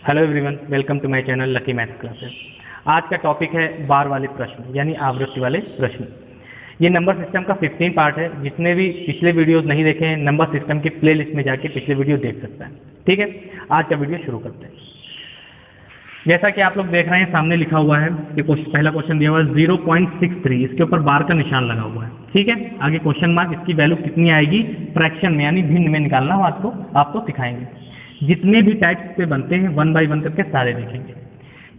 Hello everyone, welcome to my channel lucky maths classes. आज का topic है बार वाले प्रश्न यानी आवृत्ति वाले प्रश्न। ये नंबर सिस्टम का 15 पार्ट है। जितने भी पिछले वीडियोस नहीं देखे हैं नंबर सिस्टम की प्लेलिस्ट में जाके पिछले वीडियो देख सकते हैं। ठीक है, आज का वीडियो शुरू करते हैं। जैसा कि आप लोग देख रहे हैं सामने लिखा हुआ है कि पहला क्वेश्चन दिया हुआ है 0.63, इसके ऊपर बार का निशान लगा हुआ है। ठीक है, आगे क्वेश्चन मार्क, इसकी वैल्यू कितनी आएगी फ्रैक्शन में यानी भिन्न में निकालना हो आपको सिखाएंगे। जितने भी टाइप्स पे बनते हैं 1 बाय 1 करके सारे देखेंगे।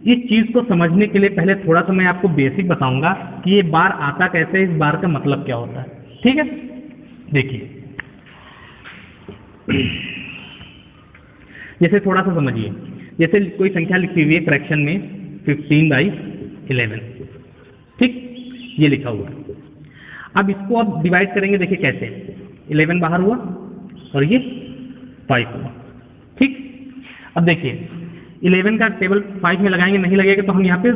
इस चीज को समझने के लिए पहले थोड़ा सा मैं आपको बेसिक बताऊंगा कि ये बार आता कैसे है, इस बार का मतलब क्या होता है। ठीक है, देखिए जैसे थोड़ा सा समझिए, जैसे कोई संख्या लिखी हुई है फ्रैक्शन में 15/11। ठीक, ये लिखा हुआ है। अब इसको अब डिवाइड करेंगे। देखिए कैसे, 11 बाहर हुआ और ये 5 हुआ। ठीक, अब देखिए 11 का टेबल 5 में लगाएंगे, नहीं लगेगा तो हम यहाँ पे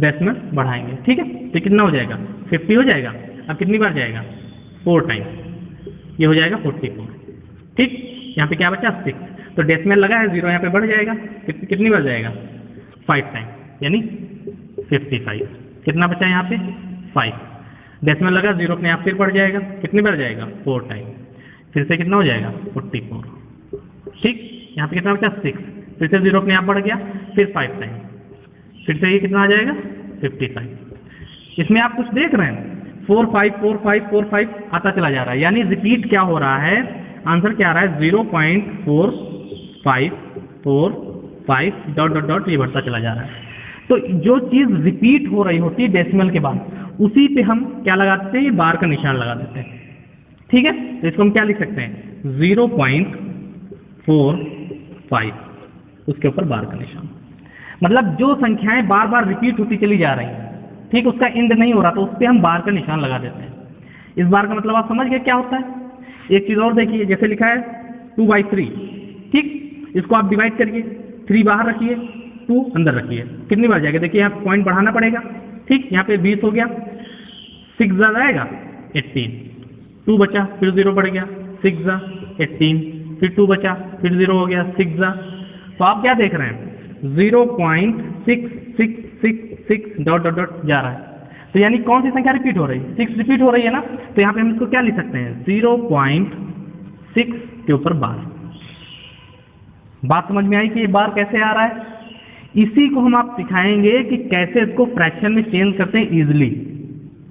डेसिमल बढ़ाएंगे। ठीक है, तो कितना हो जाएगा 50 हो जाएगा। अब कितनी बार जाएगा 4 टाइम, ये हो जाएगा 44। ठीक, यहाँ पे क्या बचा 6, तो डेसिमल लगा है 0, यहाँ पे बढ़ जाएगा। कितनी बार जाएगा 5 टाइम यानी 55। कितना बचा यहाँ पे 5, डेसिमल लगा 0 अपने आप फिर बढ़ जाएगा। कितनी बार जाएगा 4 टाइम, फिर से कितना हो जाएगा 44। ठीक, यहाँ पे कितना बचा 6, फिर से 0 अपने आप बढ़ गया, फिर 5 टाइम, फिर से ये कितना आ जाएगा 55। इसमें आप कुछ देख रहे हैं 4 5 4 5 4 5 आता चला जा रहा है, यानी रिपीट क्या हो रहा है, आंसर क्या आ रहा है 0.4545 डॉट डॉट डॉट ये बढ़ता चला जा रहा है। तो जो चीज रिपीट हो रही होती है डेसिमल के बाद, उसी पे हम क्या लगा देते हैं, बार का निशान लगा देते हैं। ठीक है, तो इसको हम क्या लिख सकते हैं 0.45, उसके ऊपर बार का निशान। मतलब जो संख्याएं बार बार रिपीट होती चली जा रही हैं, ठीक, उसका एंड नहीं हो रहा, तो उस पर हम बार का निशान लगा देते हैं। इस बार का मतलब आप समझ गए क्या होता है। एक चीज और देखिए, जैसे लिखा है 2/3। ठीक, इसको आप डिवाइड करिए, 3 बाहर रखिए, 2 अंदर रखिए, कितनी बार जाएगा। देखिए यहाँ पॉइंट बढ़ाना पड़ेगा। ठीक, यहाँ पे 20 हो गया, 6 ज़्यादा आएगा 18, 2 बचा, फिर 0 बढ़ गया, 6 ज़ा 18, फिर 2 बचा, फिर 0 हो गया, 6 ज़ा। तो आप क्या देख रहे हैं 0.6666 डॉट डॉट डॉट जा रहा है। तो यानी कौन सी संख्या रिपीट हो रही है, 6 रिपीट हो रही है ना। तो यहाँ पे हम इसको क्या लिख सकते हैं 0.6 के ऊपर बार। बात समझ में आई कि ये बार कैसे आ रहा है। इसी को हम आप सिखाएंगे कि कैसे इसको फ्रैक्शन में चेंज करते हैं इजिली।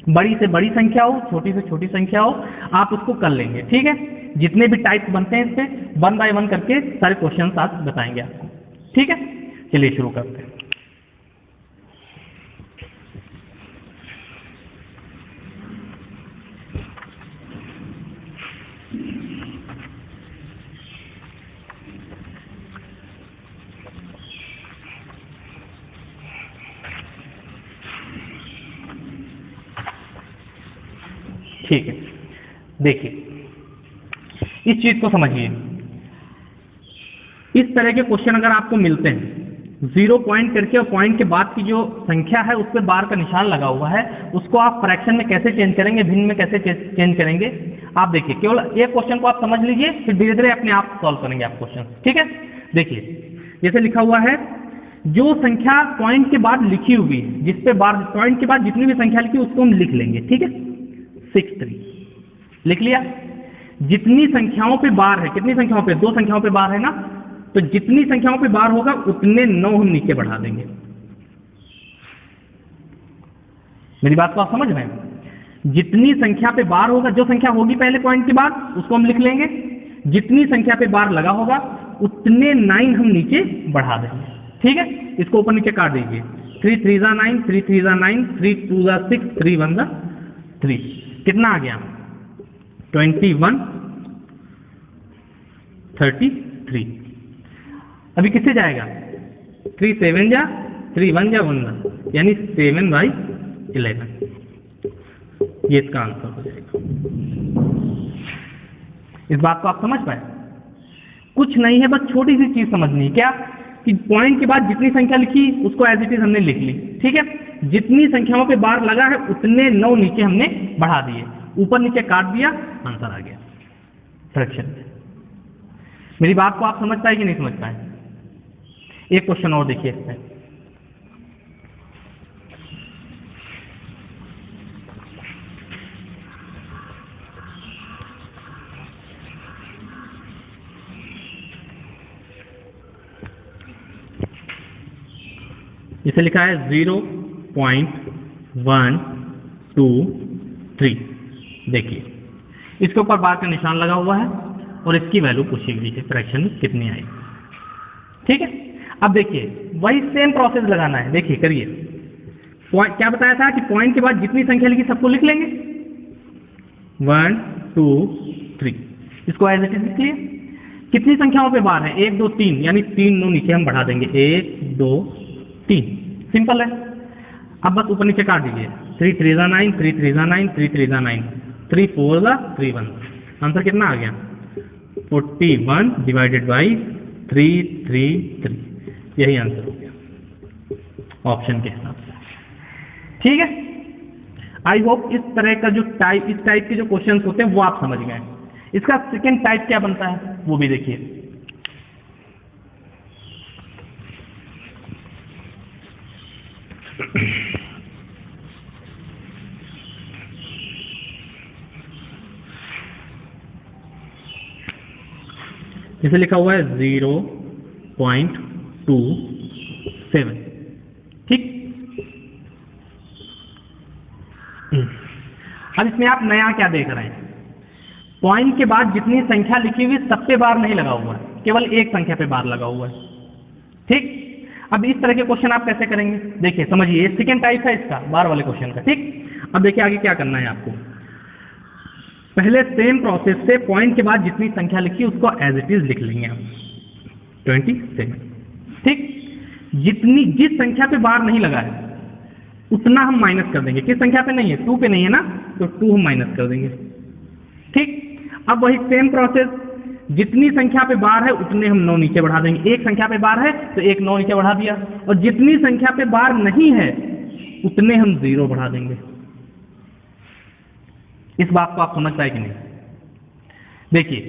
बड़ी से बड़ी संख्या हो, छोटी से छोटी संख्या हो, आप उसको कर लेंगे। ठीक है, जितने भी टाइप्स बनते हैं इस पे 1 बाय 1 करके सारे क्वेश्चन आप बताएंगे आपको। ठीक है, चलिए शुरू करते हैं। ठीक है, देखिए इस चीज को समझिए। इस तरह के क्वेश्चन अगर आपको मिलते हैं 0 पॉइंट करके और पॉइंट के बाद की जो संख्या है उस पर बार का निशान लगा हुआ है, उसको आप फ्रैक्शन में कैसे चेंज करेंगे, भिन्न में कैसे चेंज करेंगे, आप देखिए। केवल एक क्वेश्चन को आप समझ लीजिए, फिर धीरे धीरे अपने आप सॉल्व करेंगे आप क्वेश्चन। ठीक है, देखिए जैसे लिखा हुआ है, जो संख्या पॉइंट के बाद लिखी हुई है, जिस पे बार पॉइंट के बाद जितनी भी संख्या लिखी उसको हम लिख लेंगे। ठीक है, 63 लिख लिया। जितनी संख्याओं पे बार है, कितनी संख्याओं पे, 2 संख्याओं पे बार है ना, तो जितनी संख्याओं पे बार होगा उतने 9 हम नीचे बढ़ा देंगे। मेरी बात को आप समझ रहे हैं। जितनी संख्या पे बार होगा, जो संख्या होगी पहले पॉइंट के बाद उसको हम लिख लेंगे, जितनी संख्या पे बार लगा होगा उतने 9 हम नीचे बढ़ा देंगे। ठीक है, इसको ऊपर नीचे काट दीजिए। 3 3 ज़ा 9, 3 3 ज़ा 9, 3 2 ज़ा 6, 3 1 ज़ा 3, कितना आ गया 21 33। अभी किससे जाएगा 3 7 जा 3 1 जा 1 ज़ा, यानी 7/11। ये इसका आंसर हो जाएगा। इस बात को आप समझ पाए। कुछ नहीं है, बस छोटी सी चीज समझनी है, क्या कि पॉइंट के बाद जितनी संख्या लिखी उसको एज इट इज हमने लिख ली। ठीक है, जितनी संख्याओं पे बार लगा है उतने 9 नीचे हमने बढ़ा दिए, ऊपर नीचे काट दिया, आंसर आ गया फ्रैक्शन। मेरी बात को आप समझ पाए कि नहीं समझ पाए? एक क्वेश्चन और देखिए इसमें, इसे लिखा है 0.123। देखिए इसके ऊपर बार का निशान लगा हुआ है और इसकी वैल्यू पूछी गई है फ्रैक्शन में कितनी आई। ठीक है, अब देखिए वही सेम प्रोसेस लगाना है। देखिए करिए, क्या बताया था कि पॉइंट के बाद जितनी संख्या लिखी सबको लिख लेंगे, 1 2 3, इसको एज इट इज लिख लिए। कितनी संख्याओं पे बार है, 1 2 3, यानी 3 नो नीचे हम बढ़ा देंगे, 1 2 3, सिंपल है। अब बस ऊपर नीचे काट दीजिए, 3 3 9, 3 3 9, 3 3 9, 3 4 3 1, आंसर कितना आ गया 41 डिवाइडेड बाई 3 3 3, यही आंसर हो गया ऑप्शन के हिसाब से। ठीक है, आई होप इस तरह का जो इस टाइप के जो क्वेश्चंस होते हैं वो आप समझ गए। इसका सेकेंड टाइप क्या बनता है वो भी देखिए। इसे लिखा हुआ है 0.27। ठीक, अब इसमें आप नया क्या देख रहे हैं, पॉइंट के बाद जितनी संख्या लिखी हुई सब पे बार नहीं लगा हुआ है, केवल एक संख्या पे बार लगा हुआ है। ठीक, अब इस तरह के क्वेश्चन आप कैसे करेंगे, देखिए समझिए, ये सेकेंड टाइप है इसका बार वाले क्वेश्चन का। ठीक, अब देखिए आगे क्या करना है आपको। पहले सेम प्रोसेस से पॉइंट के बाद जितनी संख्या लिखी उसको एज इट इज लिख लेंगे हम, 27। ठीक, जिस संख्या पे बार नहीं लगा है उतना हम माइनस कर देंगे। किस संख्या पे नहीं है, 2 पे नहीं है ना, तो 2 हम माइनस कर देंगे। ठीक, अब वही सेम प्रोसेस, जितनी संख्या पे बार है उतने हम 9 नीचे बढ़ा देंगे। एक संख्या पे बार है तो एक 9 नीचे बढ़ा दिया, और जितनी संख्या पे बार नहीं है उतने हम 0 बढ़ा देंगे। इस बात को आप समझ पाए कि नहीं? देखिए,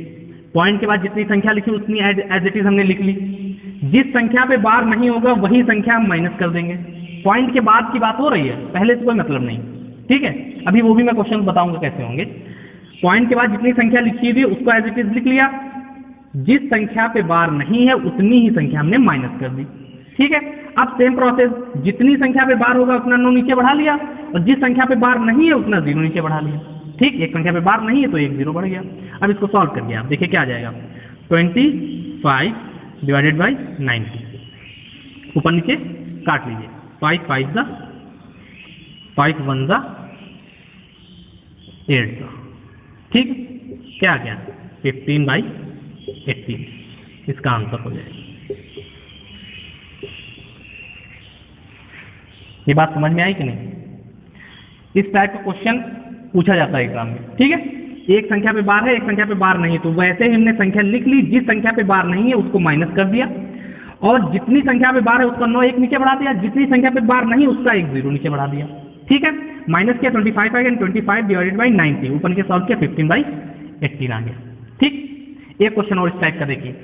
पॉइंट के बाद जितनी संख्या लिखी उतनी एज इट इज हमने लिख ली। जिस संख्या पे बार नहीं होगा वही संख्या हम माइनस कर देंगे। पॉइंट के बाद की बात हो रही है, पहले से कोई मतलब नहीं। ठीक है, अभी वो भी मैं क्वेश्चन बताऊंगा कैसे होंगे। पॉइंट के बाद जितनी संख्या लिखी हुई उसको एज इट इज लिख लिया, जिस संख्या पे बार नहीं है उतनी ही संख्या हमने माइनस कर दी। ठीक है, अब सेम प्रोसेस, जितनी संख्या पे बार होगा उतना 9 नीचे बढ़ा लिया, और जिस संख्या पे बार नहीं है उतना 0 नीचे बढ़ा लिया। ठीक, एक संख्या पे बार नहीं है तो एक 0 बढ़ गया। अब इसको सॉल्व करिए आप, देखिए क्या आ जाएगा, 25 डिवाइडेड बाई 90, ऊपर नीचे काट लीजिए, 5 5 5 1 8। ठीक, क्या आ गया 15/18, इसका आंसर हो जाएगा। ये बात समझ में आई कि नहीं? इस टाइप का क्वेश्चन पूछा जाता है एग्जाम में। ठीक है, एक संख्या पे बार है, एक संख्या पे बार नहीं है, तो वैसे ही हमने संख्या लिख ली, जिस संख्या पे बार नहीं है उसको माइनस कर दिया, और जितनी संख्या पे बार है उसका 9 1 नीचे बढ़ा दिया, जितनी संख्या पे बार नहीं उसका 1 0 नीचे बढ़ा दिया। ठीक है, माइनस किया 25 आ गया, 25 डिवाइडेड बाई 90, ऊपर नीचे सॉल्व किया 15/18 आ गया। ठीक, एक क्वेश्चन और इस टाइप का देखिए।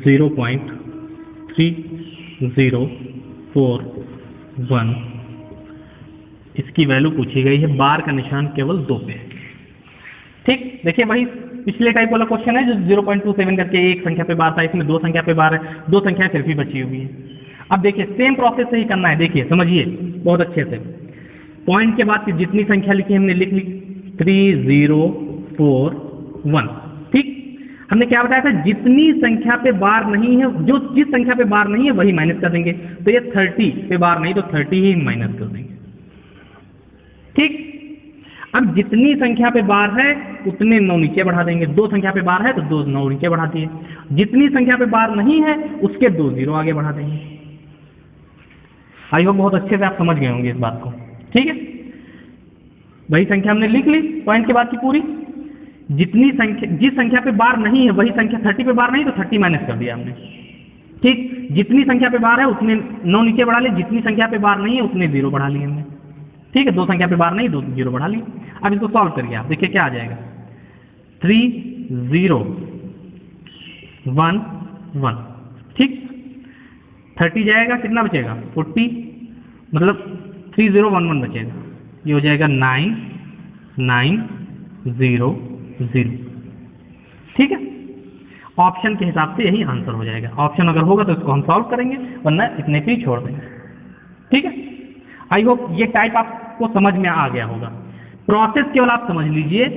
(0.3041), इसकी वैल्यू पूछी गई है, बार का निशान केवल 2 पे है। ठीक, देखिए वही पिछले टाइप वाला क्वेश्चन है जो 0.27 करके एक संख्या पे बार था, इसमें 2 संख्या पे बार है, 2 संख्या फिर भी बची हुई है। अब देखिए सेम प्रोसेस से ही करना है, देखिए समझिए बहुत अच्छे से। पॉइंट के बाद जितनी संख्या लिखी हमने लिख ली, 3041। ठीक, हमने क्या बताया था, जितनी संख्या पे बार नहीं है, जिस संख्या पे बार नहीं है वही माइनस कर देंगे। तो ये 30 पे बार नहीं तो 30 ही माइनस कर देंगे। ठीक, अब जितनी संख्या पे बार है उतने 9 नीचे बढ़ा देंगे। 2 संख्या पे बार है तो 2 9 नीचे बढ़ा दिए, जितनी संख्या पे बार नहीं है उसके 2 0 आगे बढ़ा देंगे। आई होप बहुत अच्छे से आप समझ गए होंगे इस बात को। ठीक है, वही संख्या हमने लिख ली पॉइंट के बाद की पूरी, जिस संख्या पे बार नहीं है वही संख्या 30 पे बार नहीं तो 30 माइनस कर दिया हमने। ठीक, जितनी संख्या पे बार है उतने 9 नीचे बढ़ा लिए, जितनी संख्या पे बार नहीं है उतने 0 बढ़ा लिए हमने। ठीक है, 2 संख्या पे बार नहीं, 2 0 बढ़ा लिए। अब इसको सॉल्व करिए आप, देखिए क्या आ जाएगा। 3 0 1 1, ठीक, 30 जाएगा, कितना बचेगा 40, मतलब 3 0 1 1 बचेगा, ये हो जाएगा 9 9 0 0। ठीक है, ऑप्शन के हिसाब से यही आंसर हो जाएगा। ऑप्शन अगर होगा तो इसको हम सॉल्व करेंगे, वरना इतने पे ही छोड़ देंगे। ठीक है, आई होप ये टाइप आपको समझ में आ गया होगा। प्रोसेस केवल आप समझ लीजिए,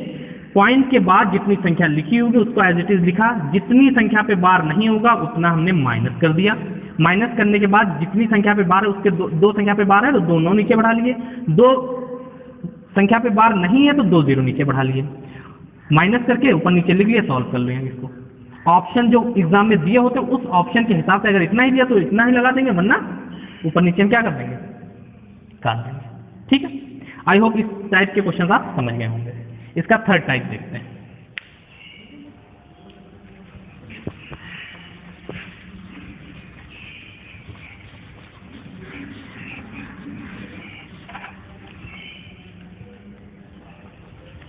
पॉइंट के बाद जितनी संख्या लिखी होगी उसको एज इट इज लिखा, जितनी संख्या पे बार नहीं होगा उतना हमने माइनस कर दिया। माइनस करने के बाद जितनी संख्या पे बार है उसके दो संख्या पे बार है तो 2 9 नीचे बढ़ा लिए, 2 संख्या पे बार नहीं है तो 2 0 नीचे बढ़ा लिए, माइनस करके ऊपर नीचे लिख लिए, सॉल्व कर लेंगे इसको। ऑप्शन जो एग्जाम में दिए होते हैं उस ऑप्शन के हिसाब से अगर इतना ही दिया तो इतना ही लगा देंगे, वरना ऊपर नीचे हम क्या कर देंगे, काट देंगे। ठीक है, आई होप इस टाइप के क्वेश्चन आप समझ गए होंगे। इसका थर्ड टाइप देखते हैं।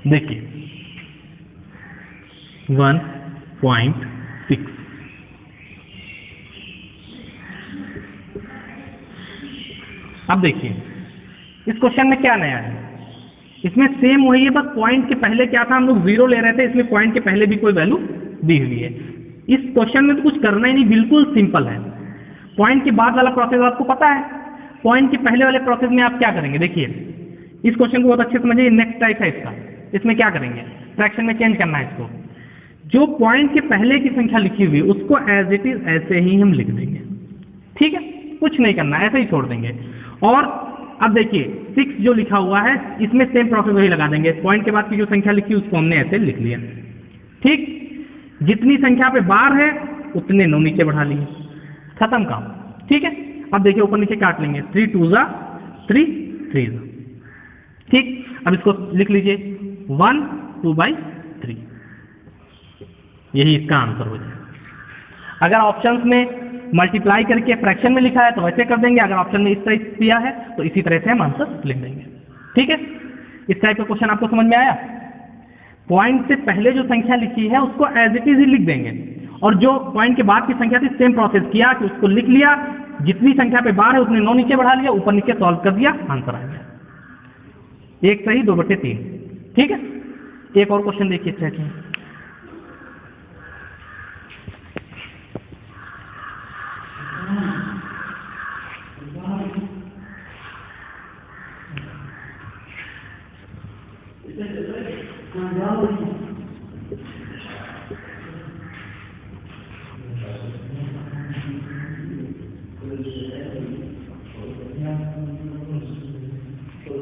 देखिए 1.6, अब देखिए इस क्वेश्चन में क्या नया है, इसमें सेम वही है, बस पॉइंट के पहले क्या था, हम लोग 0 ले रहे थे, इसमें पॉइंट के पहले भी कोई वैल्यू दी हुई है। इस क्वेश्चन में तो कुछ करना ही नहीं, बिल्कुल सिंपल है। पॉइंट के बाद वाला प्रोसेस आपको पता है, पॉइंट के पहले वाले प्रोसेस में आप क्या करेंगे, देखिए इस क्वेश्चन को बहुत अच्छे समझिए। नेक्स्ट टाइप है इसका, इसमें क्या करेंगे, फ्रैक्शन में चेंज करना है इसको। जो पॉइंट के पहले की संख्या लिखी हुई है उसको एज इट इज ऐसे ही हम लिख देंगे। ठीक है, कुछ नहीं करना, ऐसे ही छोड़ देंगे। और अब देखिए 6 जो लिखा हुआ है इसमें सेम प्रोसेस वही लगा देंगे, पॉइंट के बाद की जो संख्या लिखी है उसको हमने ऐसे लिख लिया। ठीक, जितनी संख्या पे बार है उतने 9 नीचे बढ़ा लिए, खत्म काम। ठीक है, अब देखिए ऊपर नीचे काट लेंगे, 3 2 3 3। ठीक, अब इसको लिख लीजिए 1 2/3, यही इसका आंसर हो जाएगा। अगर ऑप्शंस में मल्टीप्लाई करके फ्रैक्शन में लिखा है तो वैसे कर देंगे, अगर ऑप्शन में इस तरह दिया है तो इसी तरह से हम आंसर लिख देंगे। ठीक है, इस टाइप का क्वेश्चन आपको समझ में आया। पॉइंट से पहले जो संख्या लिखी है उसको एज इट इज ही लिख देंगे, और जो पॉइंट के बाद की संख्या थी सेम प्रोसेस किया कि उसको लिख लिया, जितनी संख्या पे बार है उतने 9 नीचे बढ़ा लिया, ऊपर नीचे सॉल्व कर दिया, आंसर आ गया। 1 सही 2/3। ठीक है, एक और क्वेश्चन देखिए इस टाइप में।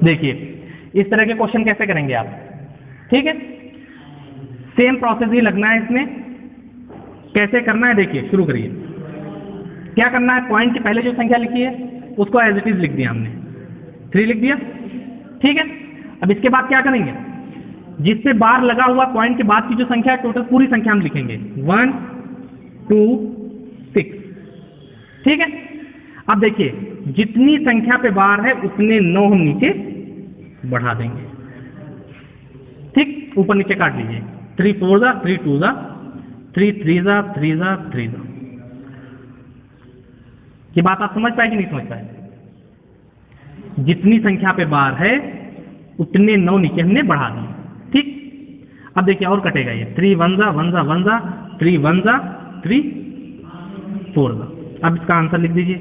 देखिए इस तरह के क्वेश्चन कैसे करेंगे आप। ठीक है, सेम प्रोसेस ही लगना है इसमें। कैसे करना है देखिए, शुरू करिए। क्या करना है, पॉइंट के पहले जो संख्या लिखी है उसको एज इट इज लिख दिया हमने, 3 लिख दिया। ठीक है, अब इसके बाद क्या करेंगे, जिस पे बार लगा हुआ पॉइंट के बाद की जो संख्या है टोटल पूरी संख्या हम लिखेंगे 1 2 6। ठीक है, अब देखिए जितनी संख्या पे बार है उतने 9 हम नीचे बढ़ा देंगे। ठीक, ऊपर नीचे काट लीजिए, 3 4 3 2 3 3 3 3। ये बात आप समझ पाए कि नहीं समझ पाए, जितनी संख्या पे बार है उतने 9 नीचे हमने बढ़ा दिए। ठीक, अब देखिए और कटेगा ये, 3 1 1 1 3 1 3 4। अब इसका आंसर लिख दीजिए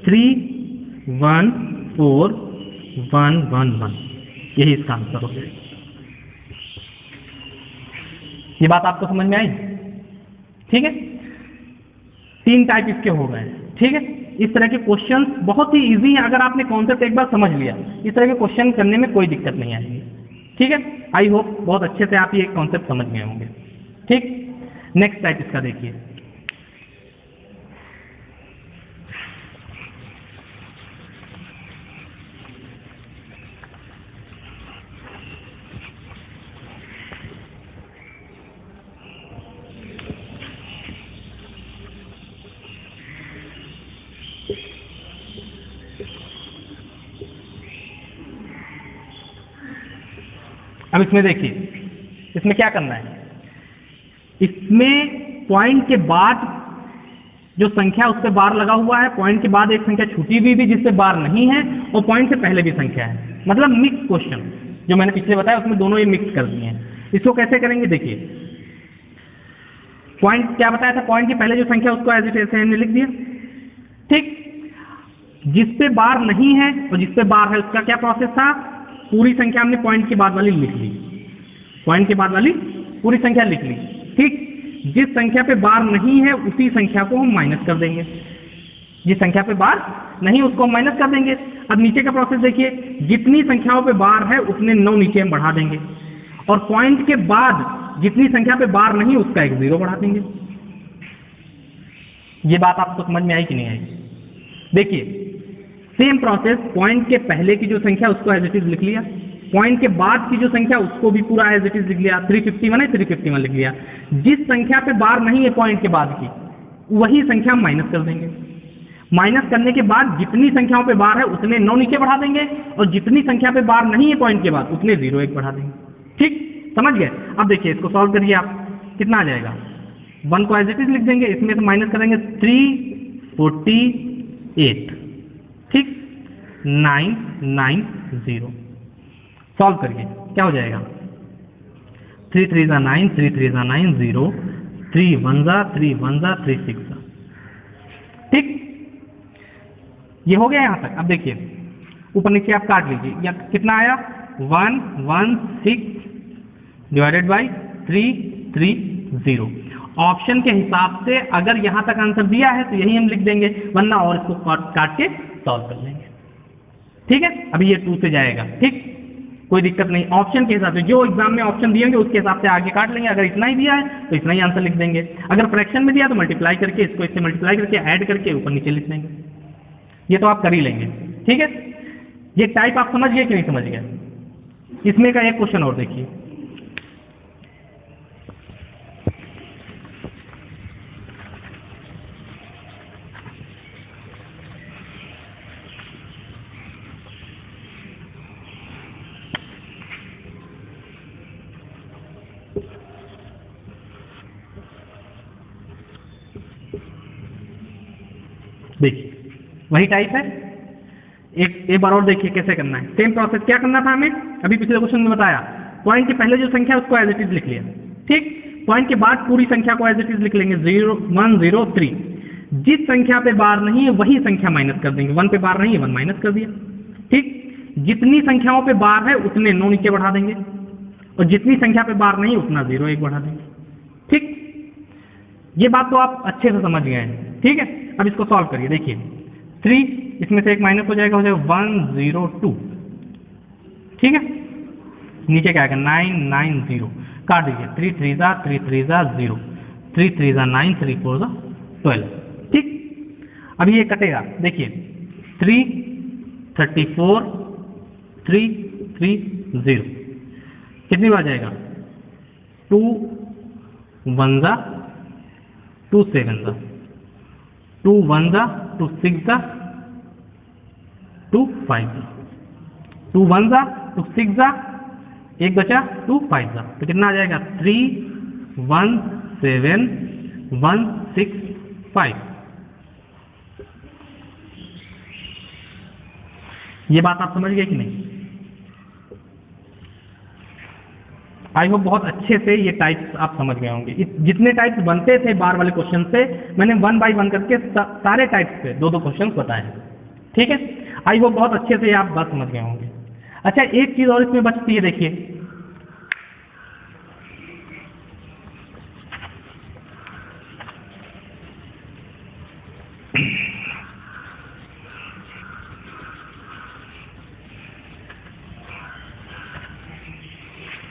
3 1 4 1 1 1, यही इसका आंसर हो जाएगा। ये बात आपको समझ में आई। ठीक है, 3 टाइप इसके हो गए। ठीक है, इस तरह के क्वेश्चन बहुत ही इजी है, अगर आपने कॉन्सेप्ट एक बार समझ लिया इस तरह के क्वेश्चन करने में कोई दिक्कत नहीं आएगी। ठीक है, आई होप बहुत अच्छे से आप ये कॉन्सेप्ट समझ गए होंगे। ठीक, नेक्स्ट टाइप इसका देखिए। अब इसमें देखिए, इसमें क्या करना है, इसमें पॉइंट के बाद जो संख्या उस पर बार लगा हुआ है, पॉइंट के बाद एक संख्या छूटी हुई भी जिस पे बार नहीं है, और पॉइंट से पहले भी संख्या है, मतलब मिक्स क्वेश्चन जो मैंने पिछले बताया उसमें दोनों ये मिक्स कर दिए हैं। इसको कैसे करेंगे देखिए, पॉइंट क्या बताया था, पॉइंट के पहले जो संख्या उसको एज इट इज हमने लिख दिया, ठीक। जिस पे बार नहीं है और जिस पे बार है उसका क्या प्रोसेस था, पूरी संख्या हमने पॉइंट के बाद वाली लिख ली, पॉइंट के बाद वाली पूरी संख्या लिख ली, ठीक। जिस संख्या पे बार नहीं है उसी संख्या को हम माइनस कर देंगे, जिस संख्या पे बार नहीं उसको हम माइनस कर देंगे। अब नीचे का प्रोसेस देखिए, जितनी संख्याओं पे बार है उतने 9 नीचे हम बढ़ा देंगे, और पॉइंट के बाद जितनी संख्या पे बार नहीं उसका एक 0 बढ़ा देंगे। ये बात आपको समझ में आई कि नहीं आई? देखिए सेम प्रोसेस, पॉइंट के पहले की जो संख्या उसको एज इट इज लिख लिया, पॉइंट के बाद की जो संख्या उसको भी पूरा एज इट इज लिख लिया, 351 है 351 लिख लिया। जिस संख्या पे बार नहीं है पॉइंट के बाद की वही संख्या हम माइनस कर देंगे, माइनस करने के बाद जितनी संख्याओं पे बार है उतने 9 नीचे बढ़ा देंगे, और जितनी संख्या पे बार नहीं है पॉइंट के बाद उतने 0 1 बढ़ा देंगे, ठीक, समझ गए? अब देखिए इसको सॉल्व करिए आप, कितना आ जाएगा, 1 को एज इट इज लिख देंगे, इसमें से माइनस करेंगे 348, ठीक, 990, सॉल्व करिए क्या हो जाएगा, 3 3 9, 3 3 9 0, 3 1 3 1 3 6, ठीक, ये हो गया यहां तक। अब देखिए ऊपर नीचे आप काट लीजिए, या कितना आया 116 डिवाइडेड बाई 330। ऑप्शन के हिसाब से अगर यहां तक आंसर दिया है तो यही हम लिख देंगे, वरना और इसको काट के सॉल्व कर लेंगे, ठीक है। अभी ये 2 से जाएगा, ठीक, कोई दिक्कत नहीं। ऑप्शन के हिसाब से जो एग्जाम में ऑप्शन दिए होंगे उसके हिसाब से आगे काट लेंगे, अगर इतना ही दिया है तो इतना ही आंसर लिख देंगे, अगर फ्रैक्शन में दिया तो मल्टीप्लाई करके इसको इससे मल्टीप्लाई करके ऐड करके ऊपर नीचे लिख देंगे, ये तो आप कर ही लेंगे, ठीक है। ये टाइप आप समझ गए कि नहीं समझ गए? इसमें का एक क्वेश्चन और देखिए, देखिए वही टाइप है, एक बार और देखिए कैसे करना है। सेम प्रोसेस, क्या करना था हमें, अभी पिछले क्वेश्चन में बताया, पॉइंट के पहले जो संख्या है उसको एज इट इज लिख लिया, ठीक, पॉइंट के बाद पूरी संख्या को एज इट इज लिख लेंगे 103। जिस संख्या पे बार नहीं है वही संख्या माइनस कर देंगे, 1 पे बार नहीं है 1 माइनस कर दिया, ठीक। जितनी संख्याओं पे बार है उतने 9 नीचे बढ़ा देंगे, और जितनी संख्या पे बार नहीं उतना 0 1 बढ़ा देंगे, ठीक। ये बात तो आप अच्छे से समझ गए हैं, ठीक है। अब इसको सॉल्व करिए, देखिए 3 इसमें से एक माइनस हो जाएगा 102, ठीक है। नीचे क्या आएगा 990, काट दीजिए, 3 3 0, 3 3 9, 3 4 12, ठीक। अब ये कटेगा, देखिए 3 34 3 3 0, कितनी बार जाएगा, 2 1 2 7 2 1 2 6 2 5 2 1 2 6 एक बचा 2 5 तो कितना आ जाएगा 3 1 7 1 6 5। ये बात आप समझ गए कि नहीं? आई होप बहुत अच्छे से ये टाइप्स आप समझ गए होंगे। जितने टाइप्स बनते थे बार वाले क्वेश्चन से मैंने 1 बाय 1 करके सारे टाइप्स पे 2-2 क्वेश्चन बताए हैं, ठीक है। आई होप बहुत अच्छे से आप बात समझ गए होंगे। अच्छा एक चीज और इसमें बचती है, देखिए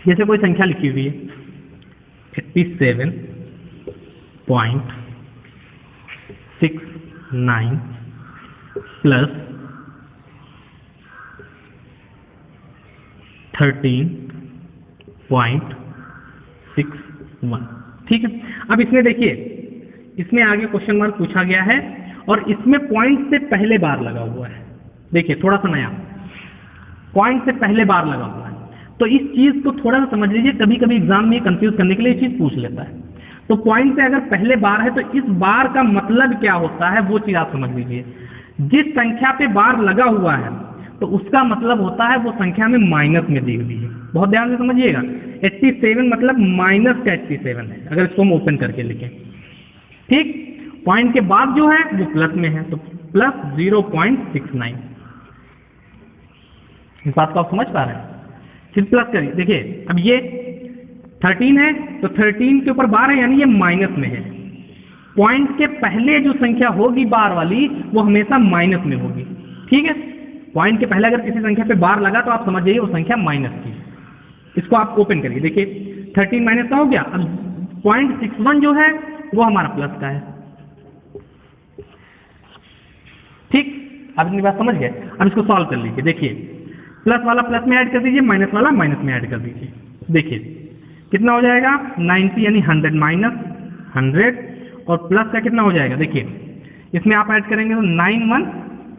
जैसे कोई संख्या लिखी हुई है 87.69 प्लस 13.61, ठीक है। अब इसमें देखिए, इसमें आगे क्वेश्चन मार्क पूछा गया है और इसमें पॉइंट से पहले बार लगा हुआ है। देखिए थोड़ा सा नया, पॉइंट से पहले बार लगा हुआ है। तो इस चीज को थोड़ा सा समझ लीजिए, कभी कभी एग्जाम में कंफ्यूज करने के लिए ये चीज पूछ लेता है। तो पॉइंट पे अगर पहले बार है तो इस बार का मतलब क्या होता है वो चीज आप समझ लीजिए। जिस संख्या पे बार लगा हुआ है तो उसका मतलब होता है वो संख्या में माइनस में दी हुई है। बहुत ध्यान से समझिएगा, 87 मतलब माइनस का 87 है अगर इसको हम ओपन करके लिखें। ठीक, पॉइंट के बाद जो है वो प्लस में है तो प्लस 0.69। इस बात को आप समझ पा रहे हैं? फिर प्लस करिए, देखिए अब ये 13 है तो 13 के ऊपर बार है यानी ये माइनस में है। पॉइंट के पहले जो संख्या होगी बार वाली वो हमेशा माइनस में होगी। ठीक है, पॉइंट के पहले अगर किसी संख्या पे बार लगा तो आप समझ जाइए वो संख्या माइनस की। इसको आप ओपन करिए, देखिए 13 माइनस का हो गया। अब 0.61 जो है वो हमारा प्लस का है। ठीक, आप इतनी बात समझ गए। अब इसको सॉल्व कर लीजिए, देखिए प्लस वाला प्लस में ऐड कर दीजिए, माइनस वाला माइनस में ऐड कर दीजिए। देखिए कितना हो जाएगा 90 यानी 100 माइनस 100 और प्लस का कितना हो जाएगा, देखिए इसमें आप ऐड करेंगे तो 9 1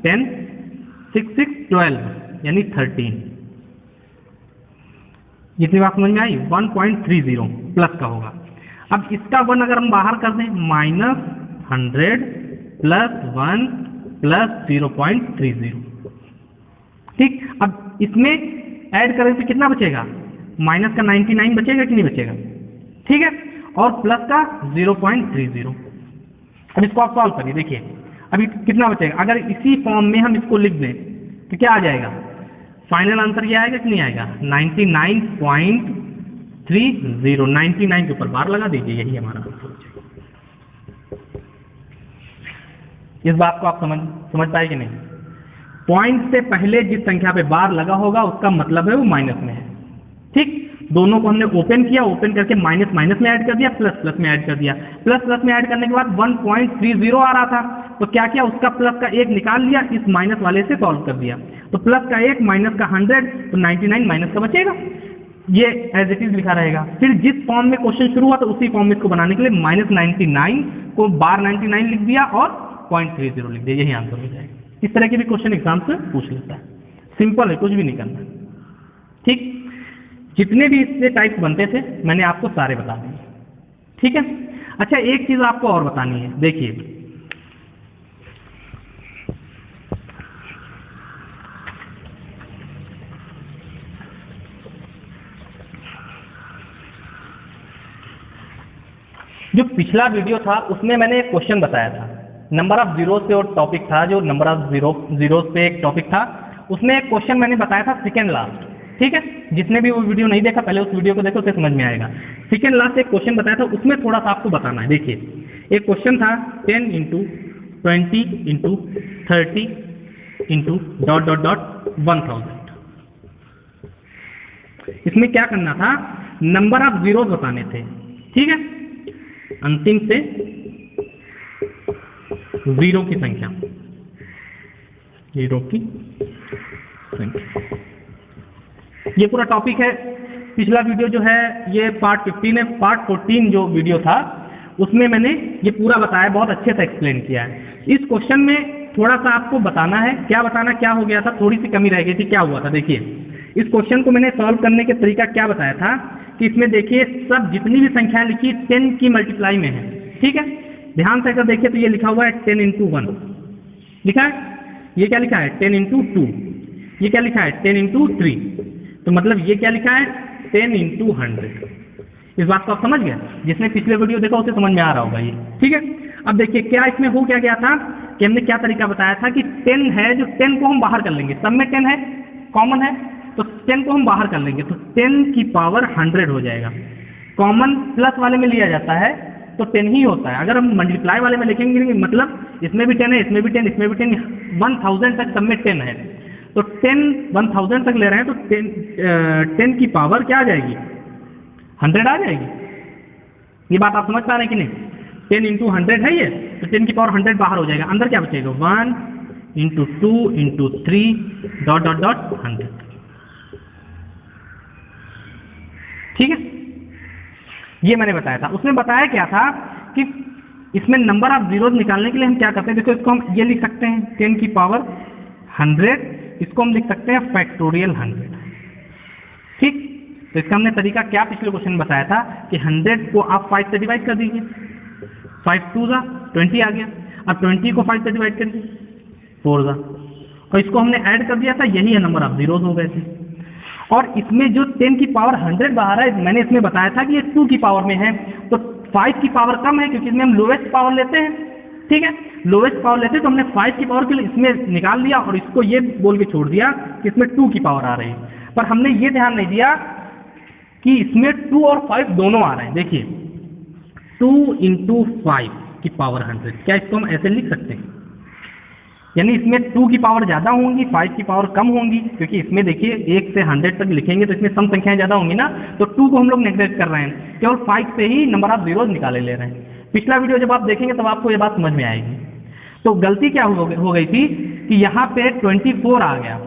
10 6 6 12 यानी 13। जितनी बात समझ में आई 1.30 प्लस का होगा। अब इसका 1 अगर हम बाहर कर दें माइनस 100 प्लस 1 प्लस 0.30। ठीक, अब इसमें ऐड करें तो कितना बचेगा, माइनस का 99 बचेगा कि नहीं बचेगा? ठीक है, और प्लस का 0.30। अब इसको आप सॉल्व करिए, देखिए अभी कितना बचेगा। अगर इसी फॉर्म में हम इसको लिख दें तो क्या आ जाएगा, फाइनल आंसर क्या आएगा कि नहीं आएगा 99.30। 99 के ऊपर बार लगा दीजिए, यही हमारा आंसर हो जाएगा। इस बात को आप समझ पाए कि नहीं? पॉइंट से पहले जिस संख्या पे बार लगा होगा उसका मतलब है वो माइनस में है। ठीक, दोनों को हमने ओपन किया, ओपन करके माइनस माइनस में ऐड कर दिया, प्लस प्लस में ऐड कर दिया। प्लस प्लस में ऐड करने के बाद 1.30 आ रहा था तो क्या किया, उसका प्लस का 1 निकाल लिया, इस माइनस वाले से सॉल्व कर दिया। तो प्लस का 1 माइनस का 100 तो 99 माइनस का बचेगा, ये एज इट इज लिखा रहेगा। फिर जिस फॉर्म में क्वेश्चन शुरू हुआ तो उसी फॉर्म में इसको बनाने के लिए -99 को बार 99 लिख दिया और 0.30 लिख दिया, यही आंसर हो जाएगा। इस तरह के भी क्वेश्चन एग्जाम से पूछ लेता है, सिंपल है, कुछ भी नहीं करना। ठीक, जितने भी इससे टाइप्स बनते थे मैंने आपको सारे बता दिए। ठीक है, अच्छा एक चीज आपको और बतानी है, देखिए जो पिछला वीडियो था उसमें मैंने एक क्वेश्चन बताया था, नंबर ऑफ जीरो से और टॉपिक था, जो नंबर ऑफ जीरो पे एक टॉपिक था, उसमें एक क्वेश्चन मैंने बताया था सेकेंड लास्ट। ठीक है, जिसने भी वो वीडियो नहीं देखा पहले उस वीडियो को देखो, उसे समझ में आएगा। सेकेंड लास्ट एक क्वेश्चन बताया था, उसमें थोड़ा सा आपको बताना है। देखिए एक क्वेश्चन था 10 × 20 × 30 × ... 1000। इसमें क्या करना था, नंबर ऑफ जीरो बताने थे। ठीक है, अंतिम से जीरो की संख्या, ये पूरा टॉपिक है। पिछला वीडियो जो है ये पार्ट 15 है। पार्ट 14 जो वीडियो था उसमें मैंने ये पूरा बताया, बहुत अच्छे से एक्सप्लेन किया है। इस क्वेश्चन में थोड़ा सा आपको बताना है, क्या बताना, क्या हो गया था, थोड़ी सी कमी रह गई थी, क्या हुआ था। देखिए इस क्वेश्चन को मैंने सॉल्व करने के तरीका क्या बताया था कि इसमें देखिए सब जितनी भी संख्या लिखी 10 की मल्टीप्लाई में है। ठीक है, ध्यान से अगर देखिए तो ये लिखा हुआ है 10 × 1 लिखा है, ये क्या लिखा है 10 × 2, ये क्या लिखा है 10 × 3, तो मतलब ये क्या लिखा है 10 × 100। इस बात को आप समझ गए, जिसने पिछले वीडियो देखा उसे समझ में आ रहा होगा ये। ठीक है, अब देखिए क्या इसमें हो क्या गया था कि हमने क्या तरीका बताया था कि 10 है, जो 10 को हम बाहर कर लेंगे, सब में 10 है, कॉमन है, तो 10 को हम बाहर कर लेंगे तो 10 की पावर 100 हो जाएगा। कॉमन प्लस वाले में लिया जाता है तो 10 ही होता है। अगर हम मल्टीप्लाई वाले में लिखेंगे मतलब इसमें भी 10 है, इसमें भी 10, इसमें भी 10, 1000 तक सब में 10 है, तो 1000 तक ले रहे हैं तो 10 की पावर क्या आ जाएगी 100 आ जाएगी। ये बात आप समझ पा रहे हैं कि नहीं? 10 × 100 है ये, तो 10 की पावर 100 बाहर हो जाएगा, अंदर क्या बचेगा 1 × 2 × 3 ... 100। ठीक है, ये मैंने बताया था। उसमें बताया क्या था कि इसमें नंबर ऑफ जीरोज निकालने के लिए हम क्या करते हैं, देखो इसको हम ये लिख सकते हैं 10 की पावर 100, इसको हम लिख सकते हैं फैक्टोरियल 100। ठीक, तो इसका हमने तरीका क्या पिछले क्वेश्चन में बताया था कि 100 को आप 5 से डिवाइड कर दीजिए, 5 2 जा 20 आ गया। अब 20 को 5 से डिवाइड करिए, 4 जा, और इसको हमने ऐड कर दिया था, यही है नंबर ऑफ जीरोज हो गए थे। और इसमें जो 10 की पावर 100 बाहर है, मैंने इसमें बताया था कि ये 2 की पावर में है, तो 5 की पावर कम है क्योंकि इसमें हम लोवेस्ट पावर लेते हैं, ठीक है, लोवेस्ट पावर लेते हैं, तो हमने 5 की पावर के लिए इसमें निकाल लिया और इसको ये बोल के छोड़ दिया कि इसमें 2 की पावर आ रही है। पर हमने ये ध्यान नहीं दिया कि इसमें 2 और 5 दोनों आ रहे हैं। देखिए 2 × 5 की पावर 100, क्या इसको हम ऐसे लिख सकते हैं? यानी इसमें 2 की पावर ज़्यादा होंगी, 5 की पावर कम होंगी, क्योंकि इसमें देखिए 1 से 100 तक लिखेंगे तो इसमें सम संख्याएं ज़्यादा होंगी ना, तो 2 को हम लोग नेग्लेक्ट कर रहे हैं, केवल 5 से ही नंबर ऑफ जीरोज निकाले ले रहे हैं। पिछला वीडियो जब आप देखेंगे तब आपको ये बात समझ में आएगी। तो गलती क्या हो गई थी कि यहाँ पे 24 आ गया,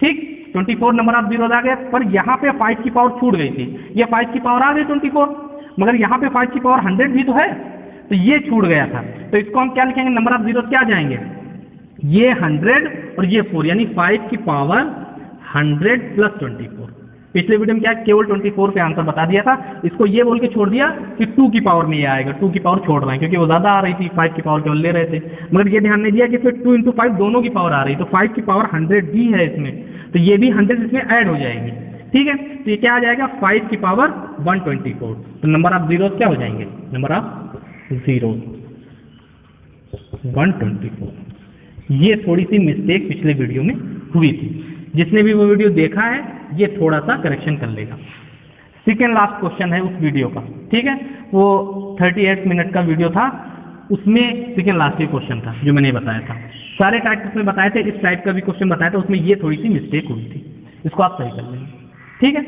ठीक, 24 नंबर ऑफ जीरोज आ गए, पर यहाँ पे 5 की पावर छूट गई थी, ये 5 की पावर आ गई 24, मगर यहाँ पे 5 की पावर 100 भी तो है, तो ये छूट गया था। तो इसको हम क्या लिखेंगे, नंबर ऑफ जीरोज क्या आ जाएंगे, ये 100 और ये 4, यानी 5 की पावर 100 + 24। पिछले वीडियो में क्या केवल 24 पे आंसर बता दिया था, इसको ये बोल के छोड़ दिया कि 2 की पावर में ये आएगा, 2 की पावर छोड़ रहे हैं क्योंकि वो ज़्यादा आ रही थी, 5 की पावर केवल ले रहे थे, मगर ये ध्यान नहीं दिया कि फिर 2 × 5 दोनों की पावर आ रही, तो 5 की पावर 100 भी है इसमें, तो ये भी 100 इसमें ऐड हो जाएगी, ठीक है। तो ये क्या आ जाएगा, 5 की पावर 124, तो नंबर ऑफ जीरोज क्या हो जाएंगे, नंबर ऑफ जीरोज 124। ये थोड़ी सी मिस्टेक पिछले वीडियो में हुई थी, जिसने भी वो वीडियो देखा है ये थोड़ा सा करेक्शन कर लेगा। सेकेंड लास्ट क्वेश्चन है उस वीडियो का, ठीक है, वो 38 मिनट का वीडियो था, उसमें सेकेंड लास्ट ही क्वेश्चन था जो मैंने बताया था। सारे टाइप उसमें बताए थे, इस टाइप का भी क्वेश्चन बताया था, उसमें ये थोड़ी सी मिस्टेक हुई थी, इसको आप सही कर लेंगे, ठीक है।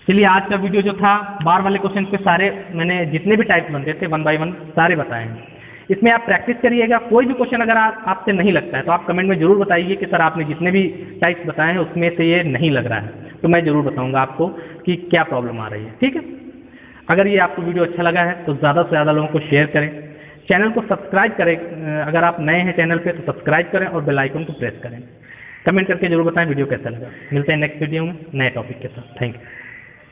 चलिए आज का वीडियो जो था बार वाले क्वेश्चन पे सारे मैंने जितने भी टाइप बनते थे 1 बाय 1 सारे बताए हैं। इसमें आप प्रैक्टिस करिएगा, कोई भी क्वेश्चन अगर आपसे नहीं लगता है तो आप कमेंट में जरूर बताइए कि सर आपने जितने भी टाइप्स बताए हैं उसमें से ये नहीं लग रहा है, तो मैं जरूर बताऊंगा आपको कि क्या प्रॉब्लम आ रही है, ठीक है। अगर ये आपको वीडियो अच्छा लगा है तो ज़्यादा से ज़्यादा लोगों को शेयर करें, चैनल को सब्सक्राइब करें, अगर आप नए हैं चैनल पर तो सब्सक्राइब करें और बेल आइकन को प्रेस करें। कमेंट करके जरूर बताएं वीडियो कैसा लगा। मिलते हैं नेक्स्ट वीडियो में नए टॉपिक के साथ। Thank you.